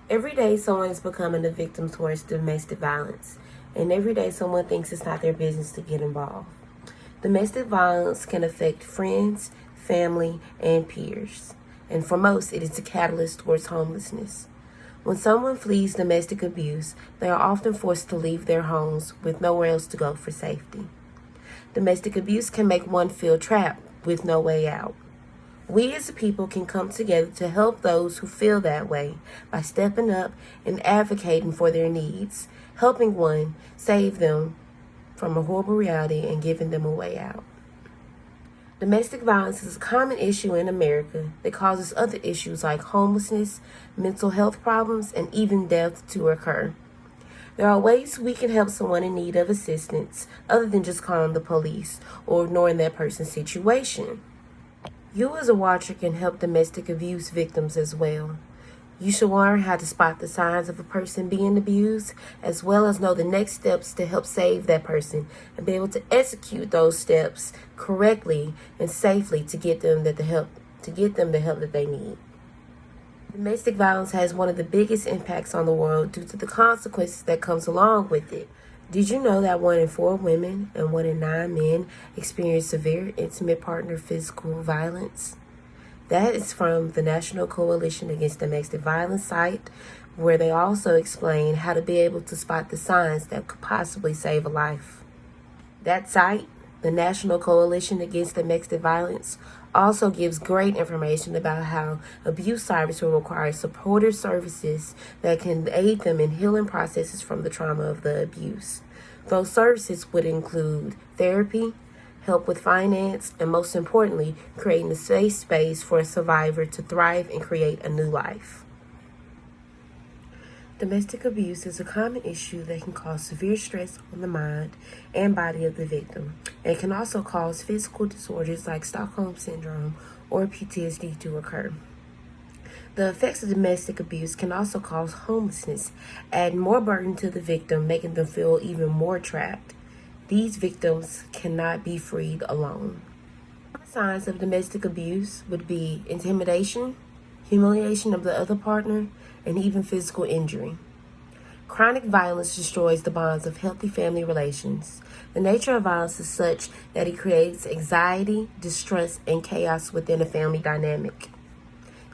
Every day someone is becoming a victim towards domestic violence, and every day someone thinks it's not their business to get involved. Domestic violence can affect friends, family, and peers, and for most, it is a catalyst towards homelessness. When someone flees domestic abuse, they are often forced to leave their homes with nowhere else to go for safety. Domestic abuse can make one feel trapped with no way out. We as a people can come together to help those who feel that way by stepping up and advocating for their needs, helping one save them from a horrible reality and giving them a way out. Domestic violence is a common issue in America that causes other issues like homelessness, mental health problems, and even death to occur. There are ways we can help someone in need of assistance other than just calling the police or ignoring that person's situation. You as a watcher can help domestic abuse victims as well. You should learn how to spot the signs of a person being abused, as well as know the next steps to help save that person and be able to execute those steps correctly and safely to get them the help that they need. Domestic violence has one of the biggest impacts on the world due to the consequences that comes along with it. Did you know that 1 in 4 women and 1 in 9 men experience severe intimate partner physical violence? That is from the National Coalition Against Domestic Violence site, where they also explain how to be able to spot the signs that could possibly save a life. That site, the National Coalition Against Domestic Violence, also gives great information about how abuse survivors will require supportive services that can aid them in healing processes from the trauma of the abuse. Those services would include therapy, help with finance, and most importantly, creating a safe space for a survivor to thrive and create a new life. Domestic abuse is a common issue that can cause severe stress on the mind and body of the victim, and can also cause physical disorders like Stockholm Syndrome or PTSD to occur. The effects of domestic abuse can also cause homelessness, adding more burden to the victim, making them feel even more trapped. These victims cannot be freed alone. Signs of domestic abuse would be intimidation, humiliation of the other partner, and even physical injury. Chronic violence destroys the bonds of healthy family relations. The nature of violence is such that it creates anxiety, distrust, and chaos within a family dynamic.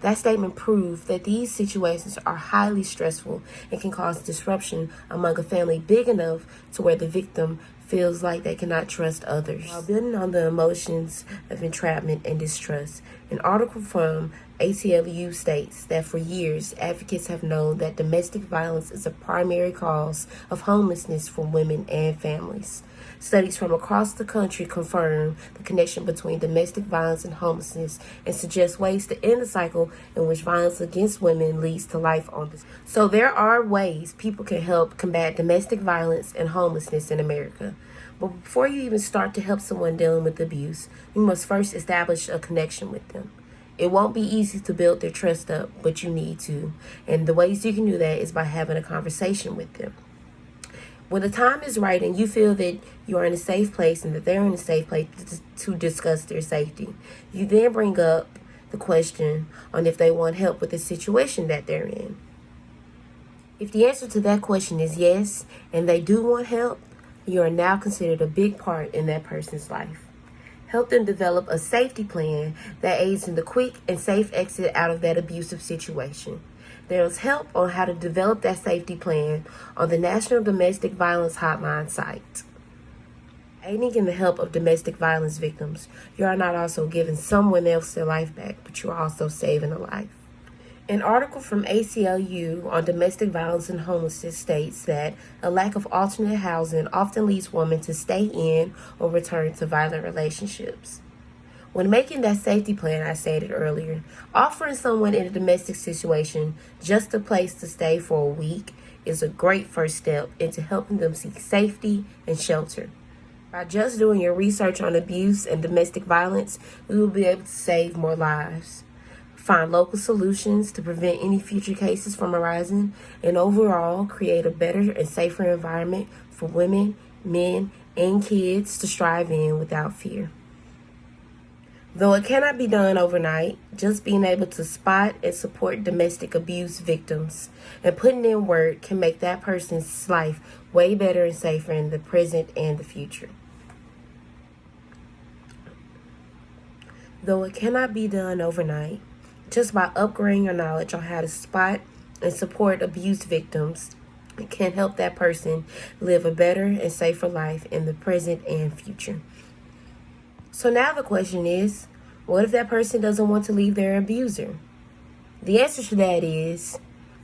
That statement proved that these situations are highly stressful and can cause disruption among a family big enough to where the victim feels like they cannot trust others. While building on the emotions of entrapment and distrust, an article from ACLU states that for years, advocates have known that domestic violence is a primary cause of homelessness for women and families. Studies from across the country confirm the connection between domestic violence and homelessness and suggest ways to end the cycle in which violence against women leads to life on this. So there are ways people can help combat domestic violence and homelessness in America. But before you even start to help someone dealing with abuse, you must first establish a connection with them. It won't be easy to build their trust up, but you need to. And the ways you can do that is by having a conversation with them. When the time is right and you feel that you are in a safe place and that they're in a safe place to discuss their safety, you then bring up the question on if they want help with the situation that they're in. If the answer to that question is yes, and they do want help, you are now considered a big part in that person's life. Help them develop a safety plan that aids in the quick and safe exit out of that abusive situation. There's help on how to develop that safety plan on the National Domestic Violence Hotline site. Aiding in the help of domestic violence victims, you are not also giving someone else their life back, but you are also saving a life. An article from ACLU on domestic violence and homelessness states that a lack of alternate housing often leads women to stay in or return to violent relationships. When making that safety plan I stated earlier, offering someone in a domestic situation just a place to stay for a week is a great first step into helping them seek safety and shelter. By just doing your research on abuse and domestic violence, we will be able to save more lives, find local solutions to prevent any future cases from arising, and overall create a better and safer environment for women, men, and kids to strive in without fear. Though it cannot be done overnight, just being able to spot and support domestic abuse victims and putting in work can make that person's life way better and safer in the present and the future. Though it cannot be done overnight, just by upgrading your knowledge on how to spot and support abuse victims, it can help that person live a better and safer life in the present and future. So now the question is, what if that person doesn't want to leave their abuser? The answer to that is,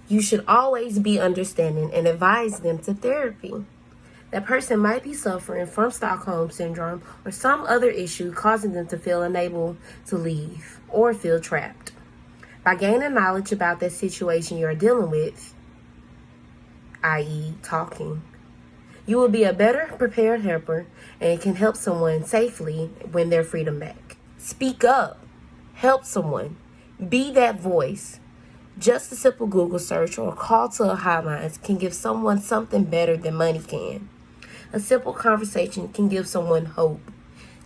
you should always be understanding and advise them to therapy. That person might be suffering from Stockholm Syndrome or some other issue causing them to feel unable to leave or feel trapped. By gaining knowledge about that situation you're dealing with, i.e. talking, you will be a better prepared helper and can help someone safely win their freedom back. Speak up. Help someone. Be that voice. Just a simple Google search or a call to a hotline can give someone something better than money can. A simple conversation can give someone hope.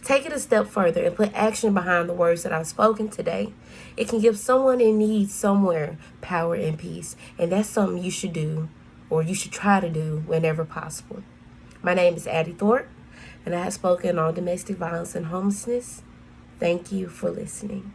Take it a step further and put action behind the words that I've spoken today. It can give someone in need somewhere power and peace, and that's something you should do, or you should try to do whenever possible. My name is Addy Thorpe, and I have spoken on domestic violence and homelessness. Thank you for listening.